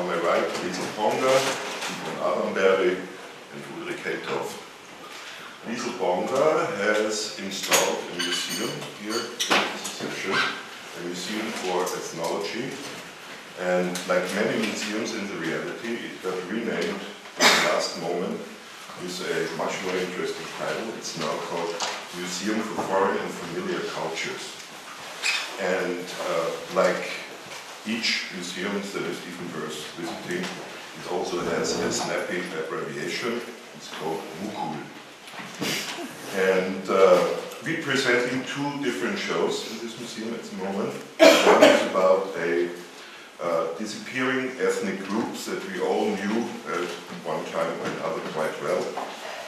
on my right, Liesl Ponger, Simon Adamberry, and Ulrich Helthoff. Liesl Ponger has installed a museum here in KempingerSecession, a museum for ethnology, and like many museums in the reality, it got renamed in the last moment with a much more interesting title. It's now called Museum for Foreign and Familiar Cultures. And like each museum that is even worth visiting, it also has a snappy abbreviation. It's called MUKUL. And we're presenting two different shows in this museum at the moment. One is about a disappearing ethnic groups that we all knew at one time or another quite well.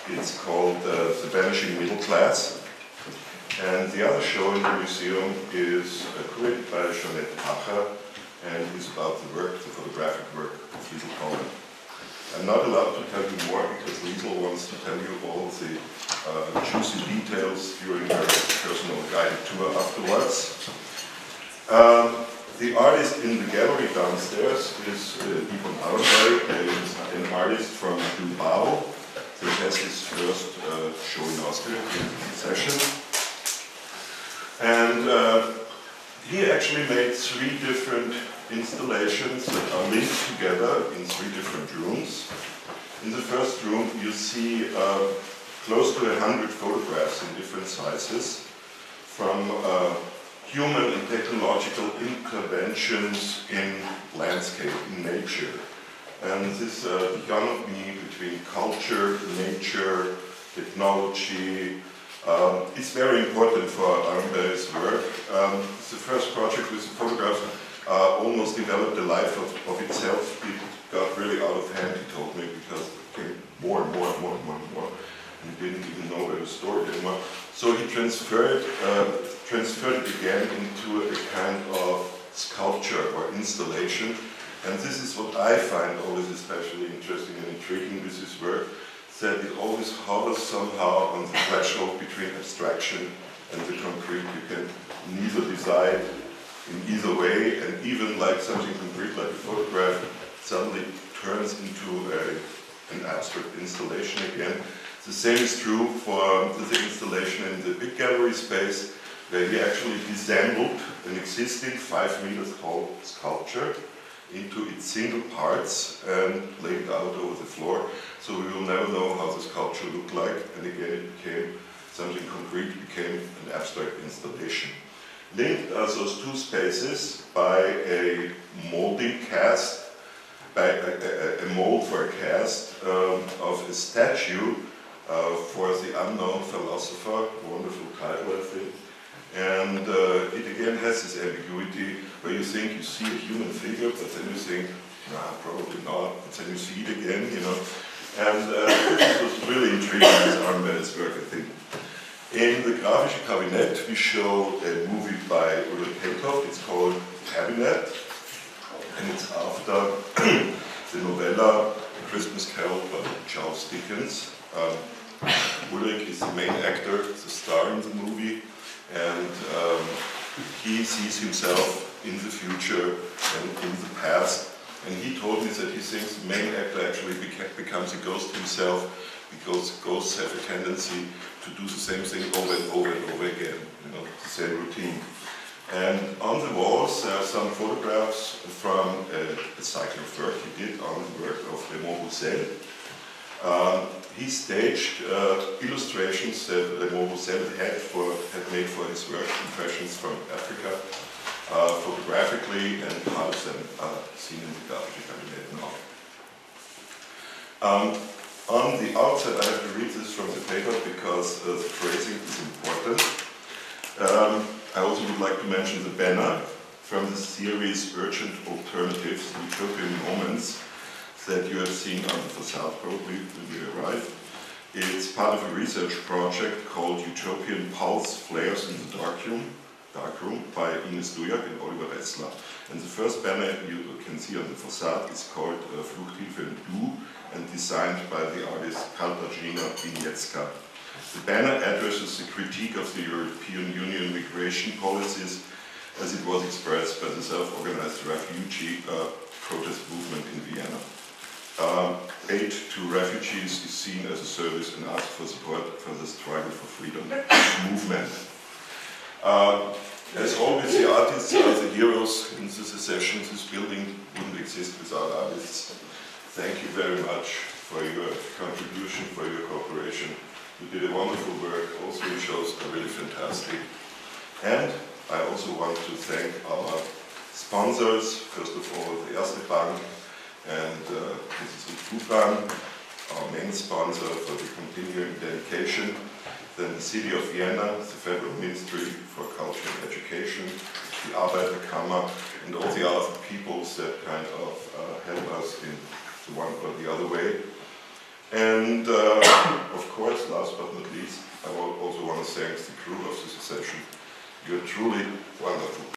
It's called The Vanishing Middle Class. And the other show in the museum is curated by Jeanette Pacher and is about the work, the photographic work of Liesl Ponger. I'm not allowed to tell you more because Liesl wants to tell you all the juicy details during her personal guided tour afterwards. The artist in the gallery downstairs is Yvonne Adamberry, an artist from Bilbao that has his first show in Austria, KempingerSecession. And he actually made three different installations that are linked together in three different rooms. In the first room you see close to 100 photographs in different sizes from human and technological interventions in landscape, in nature. And this dichotomy between culture, nature, technology, it's very important for Adamberry's work. The first project with the photographs almost developed a life of itself. It got really out of hand, he told me, because it came more and more and more and more and more. And he didn't even know where to store it anymore. So he transferred it again into a kind of sculpture or installation. And this is what I find always especially interesting and intriguing with his work, that it always hovers somehow on the threshold between abstraction and the concrete. You can neither decide in either way, and even like something concrete like a photograph suddenly turns into an abstract installation again. The same is true for the installation in the big gallery space, where he actually disassembled an existing 5 meters tall sculpture into its single parts and laid it out over the floor. So we will never know how the sculpture looked like, and again it became something concrete, became an abstract installation. Linked are those two spaces by a molding cast, by a mold for a cast of a statue for the unknown philosopher, wonderful title I think. And it again has this ambiguity where you think you see a human figure, but then you think, nah, probably not, but then you see it again, you know. And this was really intriguing with Adamberry's work, I think. In the Grafische Kabinett, we show a movie by Ulrich Helthoff. It's called Cabinet, and it's after the novella A Christmas Carol by Charles Dickens. Ulrich is the main actor, the star in the movie, and he sees himself in the future and in the past. And he told me that he thinks the main actor actually becomes a ghost himself, because ghosts have a tendency to do the same thing over and over and over again, you know, the same routine. And on the walls there are some photographs from a cycle of work he did on the work of Raymond Roussel. He staged illustrations that Raymond Roussel had made for his work, impressions from Africa, photographically, and part of them are seen in the Grafische Kabinett now. On the outset, I have to read this from the paper because the phrasing is important. I also would like to mention the banner from the series Urgent Alternatives, Utopian Moments, that you have seen on the facade probably when you arrive. It's part of a research project called Utopian Pulse Flares in the Darkroom by Ines Dujak and Oliver Ressler. And the first banner you can see on the facade is called Fluchthilfe in Blue and designed by the artist Katarzyna Winiecka. The banner addresses the critique of the European Union migration policies as it was expressed by the self-organized refugee protest movement in to refugees is seen as a service and asks for support for the struggle for freedom movement. As always, the artists are the heroes in the secession. This building wouldn't exist without artists. Thank you very much for your contribution, for your cooperation. You did a wonderful work. All three shows are really fantastic. And I also want to thank our sponsors. First of all, the Erste Bank and Mrs. Utuban, our main sponsor for the continuing dedication. Then the City of Vienna, the Federal Ministry for Culture and Education, the Arbeiterkammer, and all the other peoples that kind of help us in the one or the other way. And of course, last but not least, I also want to thank the crew of the secession. You're truly wonderful.